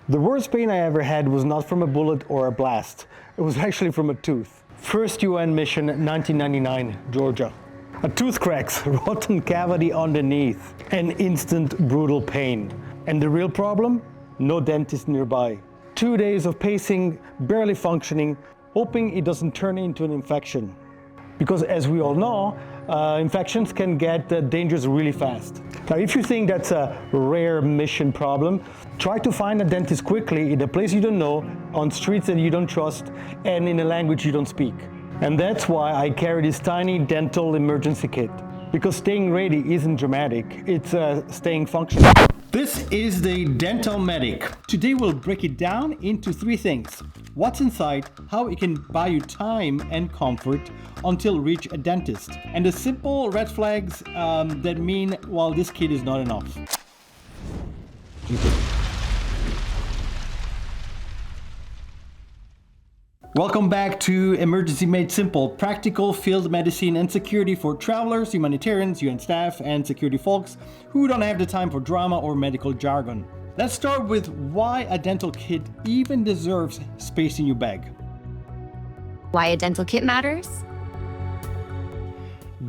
The worst pain I ever had was not from a bullet or a blast. It was actually from a tooth. First UN mission, 1999, Georgia. A tooth cracks, rotten cavity underneath, and instant brutal pain. And the real problem? No dentist nearby. 2 days of pacing, barely functioning, hoping it doesn't turn into an infection. Because as we all know, infections can get dangerous really fast. Now, if you think that's a rare mission problem, try to find a dentist quickly in a place you don't know, on streets that you don't trust, and in a language you don't speak. And that's why I carry this tiny dental emergency kit. Because staying ready isn't dramatic, it's staying functional. This is the Dental Medic. Today we'll break it down into 3 things. What's inside, how it can buy you time and comfort until reach a dentist, and the simple red flags that mean, well, this kit is not enough. Welcome back to Emergency Made Simple, practical field medicine and security for travelers, humanitarians, UN staff, and security folks who don't have the time for drama or medical jargon. Let's start with why a dental kit even deserves space in your bag. Why a dental kit matters?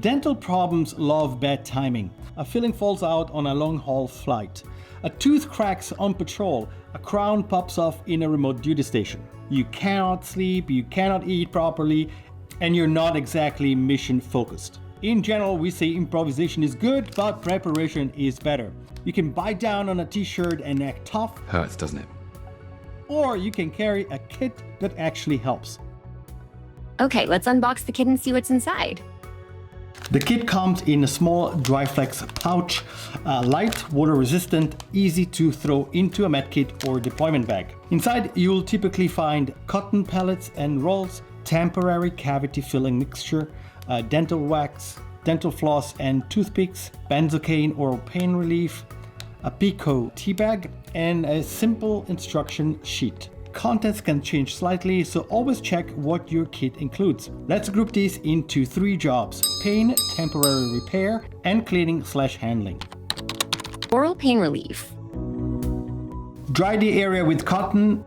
Dental problems love bad timing. A filling falls out on a long-haul flight. A tooth cracks on patrol. A crown pops off in a remote duty station. You cannot sleep, you cannot eat properly, and you're not exactly mission focused. In general, we say improvisation is good, but preparation is better. You can bite down on a t-shirt and act tough. Hurts, doesn't it? Or you can carry a kit that actually helps. Okay, let's unbox the kit and see what's inside. The kit comes in a small dry flex pouch, light, water resistant, easy to throw into a med kit or deployment bag. Inside you'll typically find cotton pellets and rolls, temporary cavity filling mixture, dental wax, dental floss and toothpicks, benzocaine oral pain relief, a Pico tea bag, and a simple instruction sheet. Contents can change slightly, so always check what your kit includes. Let's group these into 3 jobs: pain, temporary repair, and cleaning/handling. Oral pain relief. Dry the area with cotton.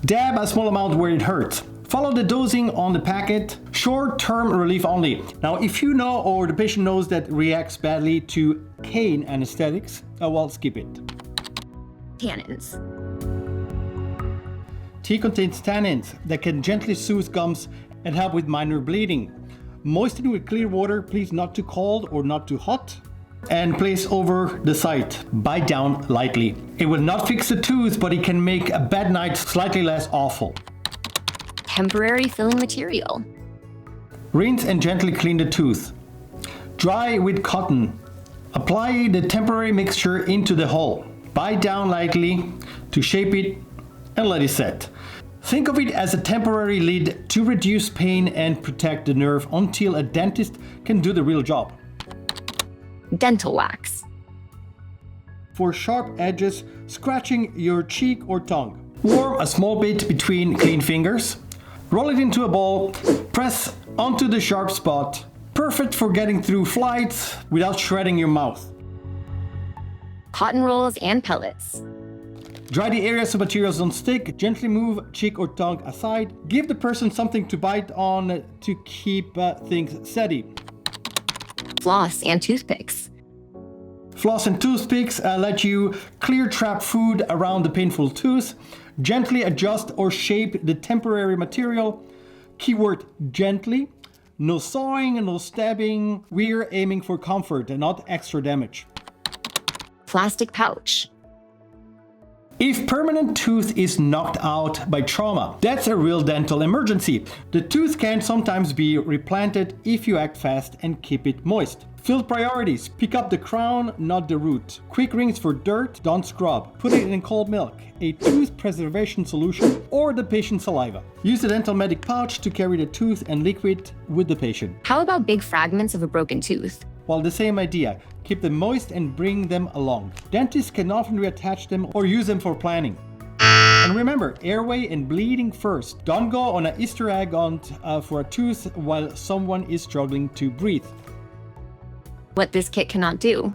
Dab a small amount where it hurts. Follow the dosing on the packet. Short-term relief only. Now, if you know or the patient knows that reacts badly to cane anesthetics, well, skip it. Tannins. Tea contains tannins that can gently soothe gums and help with minor bleeding. Moisten with clear water, please not too cold or not too hot, and place over the site. Bite down lightly. It will not fix the tooth, but it can make a bad night slightly less awful. Temporary filling material. Rinse and gently clean the tooth. Dry with cotton. Apply the temporary mixture into the hole. Bite down lightly to shape it and let it set. Think of it as a temporary lid to reduce pain and protect the nerve until a dentist can do the real job. Dental wax. For sharp edges, scratching your cheek or tongue. Warm a small bit between clean fingers. Roll it into a ball. Press onto the sharp spot. Perfect for getting through flights without shredding your mouth. Cotton rolls and pellets. Dry the area so materials don't stick. Gently move cheek or tongue aside. Give the person something to bite on to keep things steady. Floss and toothpicks. Floss and toothpicks let you clear trapped food around the painful tooth. Gently adjust or shape the temporary material. Keyword gently. No sawing, no stabbing. We're aiming for comfort and not extra damage. Plastic pouch. If permanent tooth is knocked out by trauma, that's a real dental emergency. The tooth can sometimes be replanted if you act fast and keep it moist. Field priorities. Pick up the crown, not the root. Quick rinse for dirt, don't scrub. Put it in cold milk, a tooth preservation solution, or the patient's saliva. Use the Dental Medic pouch to carry the tooth and liquid with the patient. How about big fragments of a broken tooth? Well, the same idea. Keep them moist and bring them along. Dentists can often reattach them or use them for planning. And remember, airway and bleeding first. Don't go on an Easter egg hunt for a tooth while someone is struggling to breathe. What this kit cannot do.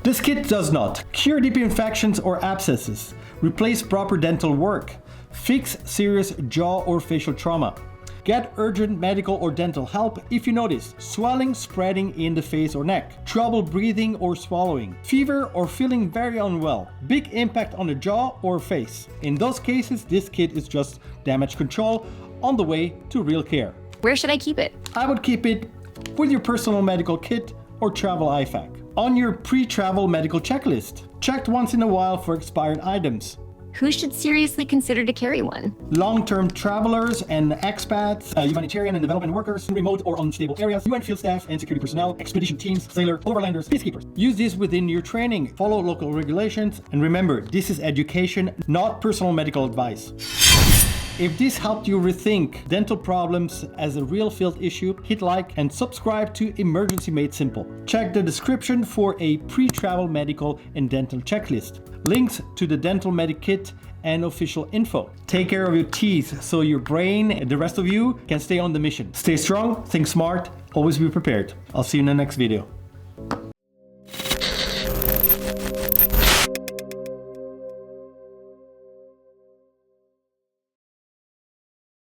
This kit does not cure deep infections or abscesses, replace proper dental work, fix serious jaw or facial trauma, get urgent medical or dental help if you notice swelling spreading in the face or neck, trouble breathing or swallowing, fever or feeling very unwell, big impact on the jaw or face. In those cases, this kit is just damage control on the way to real care. Where should I keep it? I would keep it with your personal medical kit or travel IFAC. On your pre-travel medical checklist, checked once in a while for expired items. Who should seriously consider to carry one? Long-term travelers and expats, humanitarian and development workers, remote or unstable areas, UN field staff and security personnel, expedition teams, sailor, overlanders, peacekeepers. Use this within your training, follow local regulations, and remember, this is education, not personal medical advice. If this helped you rethink dental problems as a real field issue, hit like and subscribe to Emergency Made Simple. Check the description for a pre-travel medical and dental checklist, links to the dental medic kit and official info. Take care of your teeth so your brain and the rest of you can stay on the mission. Stay strong, think smart, always be prepared. I'll see you in the next video.